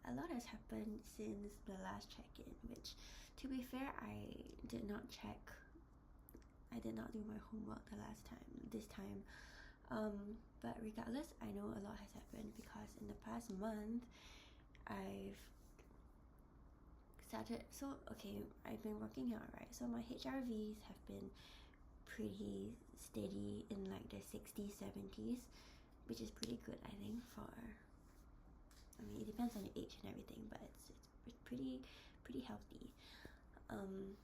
A lot has happened since the last check-in, which, to be fair, I did not check. I did not do my homework this time. But regardless, I know a lot has happened because in the past month, I've started. So, okay, I've been working out, right? So my HRVs have been pretty steady in like the 60s, 70s, which is pretty good, I think, I mean, it depends on your age and everything, but it's pretty healthy. And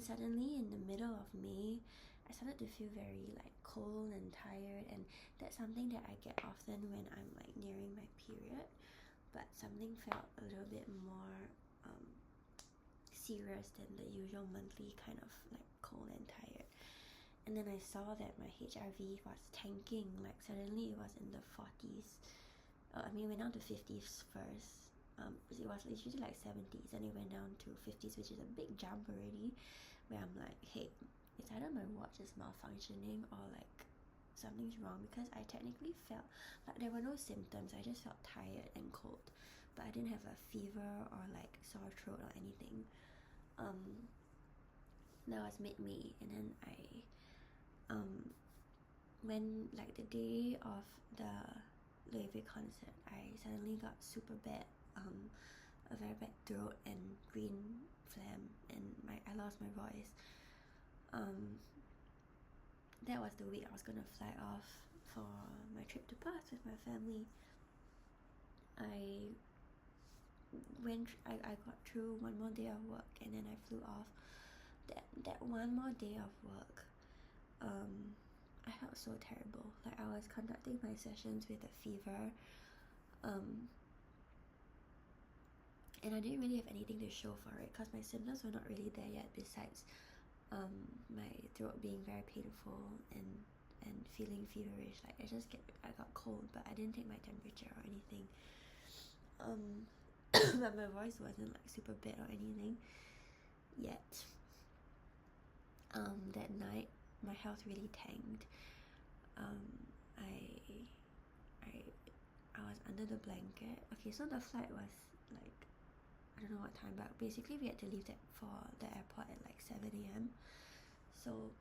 suddenly in the middle of May, I started to feel very like cold and tired, and that's something that I get often when I'm like nearing my period, but something felt a little bit more serious than the usual monthly kind of like cold and tired. And then I saw that my HRV was tanking, like suddenly it was in the 40s. I mean, it went down to 50s first. It was literally like 70s and it went down to 50s, which is a big jump already, where I'm like, hey, it's either my watch is malfunctioning or like something's wrong, because I technically felt like there were no symptoms. I just felt tired and cold, but I didn't have a fever or like sore throat or anything. That was mid-May, and then when like the day of the Loewe concert, I suddenly got super bad, a very bad throat and green phlegm, and I lost my voice. That was the week I was gonna fly off for my trip to Perth with my family. I got through one more day of work and then I flew off. That one more day of work, I felt so terrible. Like, I was conducting my sessions with a fever, and I didn't really have anything to show for it because my symptoms were not really there yet, besides my throat being very painful and feeling feverish. Like, I got cold, but I didn't take my temperature or anything. But my voice wasn't like super bad or anything yet. That night my health really tanked. I was under the blanket. Okay, so the flight was like, I don't know what time, but basically we had to leave for the airport at like 7 a.m. So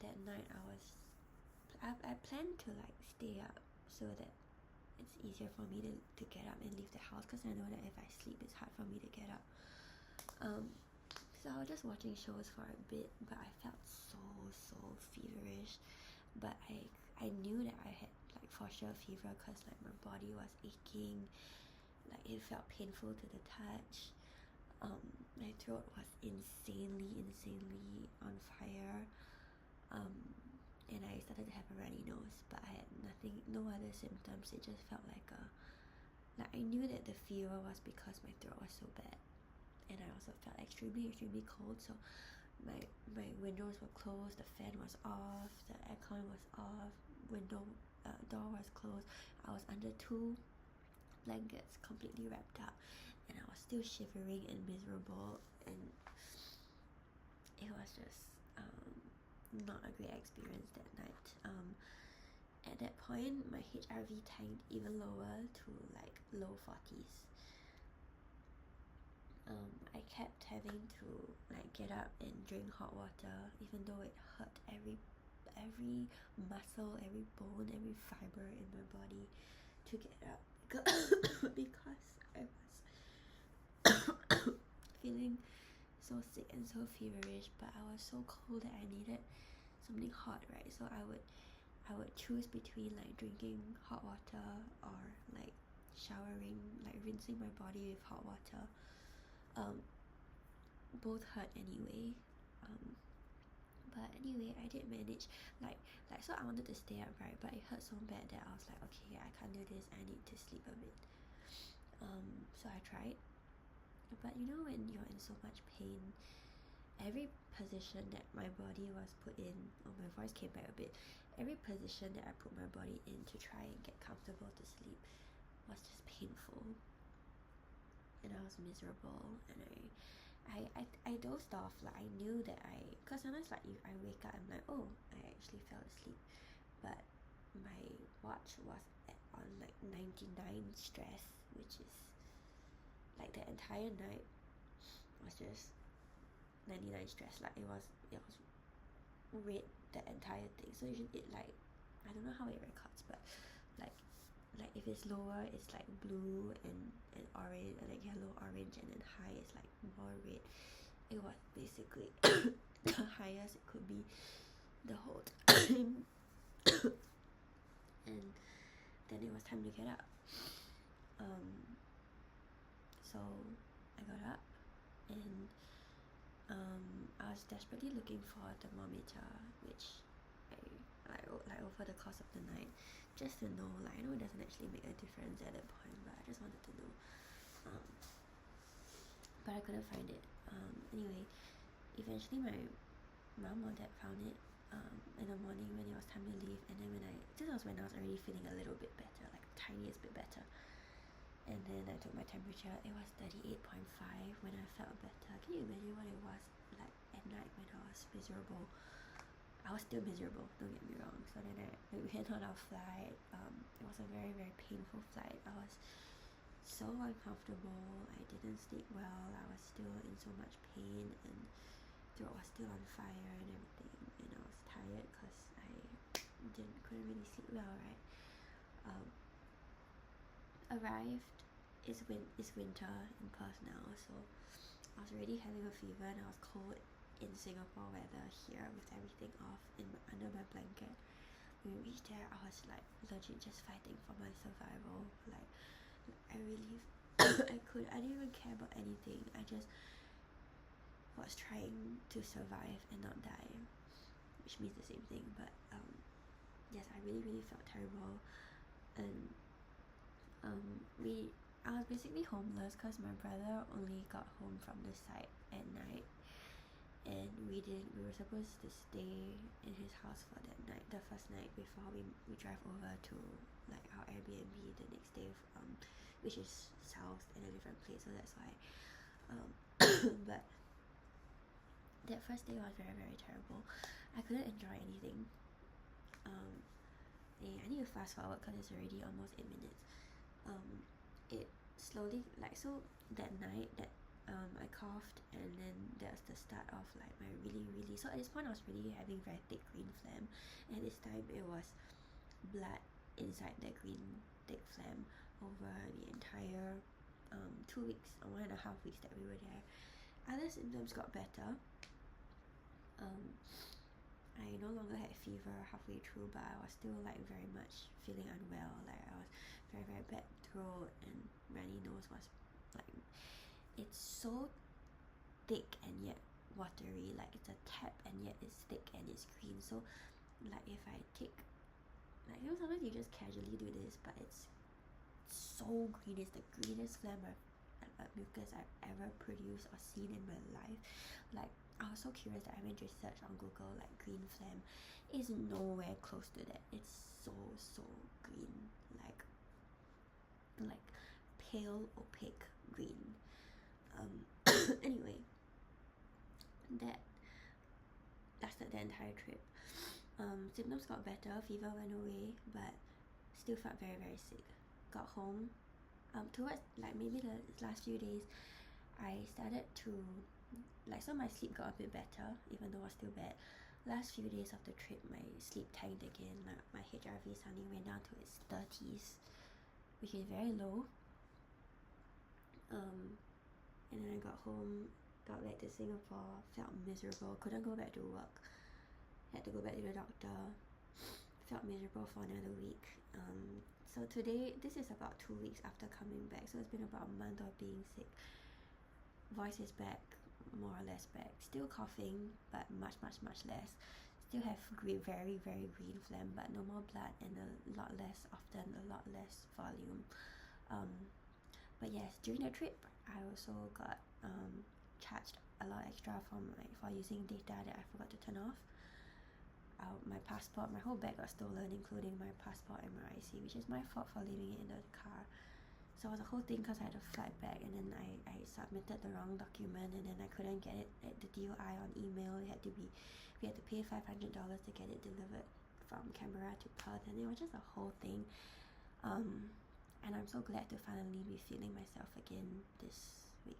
that night I planned to like stay up so that it's easier for me to get up and leave the house, because I know that if I sleep it's hard for me to get up. So I was just watching shows for a bit, but I felt so feverish. But I knew that I had like for sure fever because like my body was aching, like it felt painful to the touch. My throat was insanely on fire. And I started to have a runny nose, but I had no other symptoms. It just felt like I knew that the fever was because my throat was so bad, and I also felt extremely cold. So my windows were closed, the fan was off, the aircon was off, door was closed. I was under 2 blankets, completely wrapped up, and I was still shivering and miserable, and it was just not a great experience that night. At that point my HRV tanked even lower to like low 40s. I kept having to like get up and drink hot water, even though it hurt every muscle, every bone, every fiber in my body to get up, because I was feeling so sick and so feverish, but I was so cold that I needed something hot, right? So I would choose between like drinking hot water or like showering, like rinsing my body with hot water. Both hurt anyway. But anyway, I did manage. Like so I wanted to stay up, right? But it hurt so bad that I was like, okay, I can't do this. I need to sleep a bit. So I tried. But you know, when you're in so much pain, every position that my body was put in, oh, my voice came back a bit. Every position that I put my body in to try and get comfortable to sleep was just painful, and I was miserable, and I dozed off. Like, I knew that because sometimes like if I wake up, I'm like, oh, I actually fell asleep, but my watch was on like 90% 99 stress, which is like the entire night was just 99 stress. Like it was red the entire thing. So you should eat like, I don't know how it records, but like if it's lower it's like blue and orange, and like yellow, orange, and then high is like more red. It was basically the highest it could be the whole time. And then it was time to get up. So I got up, and I was desperately looking for a thermometer, which I like over the course of the night, just to know, like, I know it doesn't actually make a difference at that point, but I just wanted to know. But I couldn't find it. Anyway, eventually my mom or dad found it in the morning when it was time to leave, and then this was when I was already feeling a little bit better, like tiniest bit better. And then I took my temperature. It was 38.5 when I felt better. Can you imagine what it was like at night when I was miserable? I was still miserable, don't get me wrong. So then we went on our flight. It was a very, very painful flight. I was so uncomfortable. I didn't sleep well. I was still in so much pain, and throat was still on fire and everything. And I was tired because I couldn't really sleep well, right? Arrived, it's winter in Perth now, so I was already having a fever, and I was cold in Singapore weather here with everything off under my blanket. When we reached there, I was like legit just fighting for my survival. Like I really I didn't even care about anything. I just was trying to survive and not die, which means the same thing. But yes, I really, really felt terrible. And I was basically homeless because my brother only got home from the site at night, and we were supposed to stay in his house for that night, the first night, before we drive over to like our Airbnb the next day, which is south in a different place. So that's why but that first day was very, very terrible. I couldn't enjoy anything. I need to fast forward because it's already almost 8 minutes. It slowly, like, so that night that I coughed, and then that's the start of like my really, really, so at this point I was really having very thick green phlegm, and this time it was blood inside that green thick phlegm over the entire 2 weeks or 1.5 weeks that we were there. Other symptoms got better. I no longer had fever halfway through, but I was still like very much feeling unwell. Like I was very, very bad throat, and runny nose was like, it's so thick and yet watery. Like it's a tap and yet it's thick and it's green. So like if I take, like, you know, sometimes you just casually do this, but it's so green. It's the greenest phlegm mucus I've ever produced or seen in my life. Like I was so curious that I went to search on Google, like green phlegm. It's nowhere close to that. It's so green, like pale opaque green. Anyway, that lasted the entire trip. Symptoms got better, fever went away, but still felt very, very sick. Got home. Towards like maybe the last few days, I started to like, so my sleep got a bit better, even though it was still bad. Last few days of the trip, my sleep tanked again. Like my HRV suddenly went down to its 30s, which is very low. And then I got home, got back to Singapore, felt miserable, couldn't go back to work, had to go back to the doctor, felt miserable for another week. So today, this is about 2 weeks after coming back, so it's been about a month of being sick. Voice is back, more or less back. Still coughing, but much less. Still have very, very green phlegm, but no more blood, and a lot less often, a lot less volume. But yes, during the trip, I also got charged a lot extra for using data that I forgot to turn off. My passport, my whole bag got stolen, including my passport and my IC, which is my fault for leaving it in the car. So it was a whole thing because I had to fly back, and then I submitted the wrong document, and then I couldn't get it at the DOI on email. We had to pay $500 to get it delivered from Canberra to Perth, and it was just a whole thing. and I'm so glad to finally be feeling myself again this week.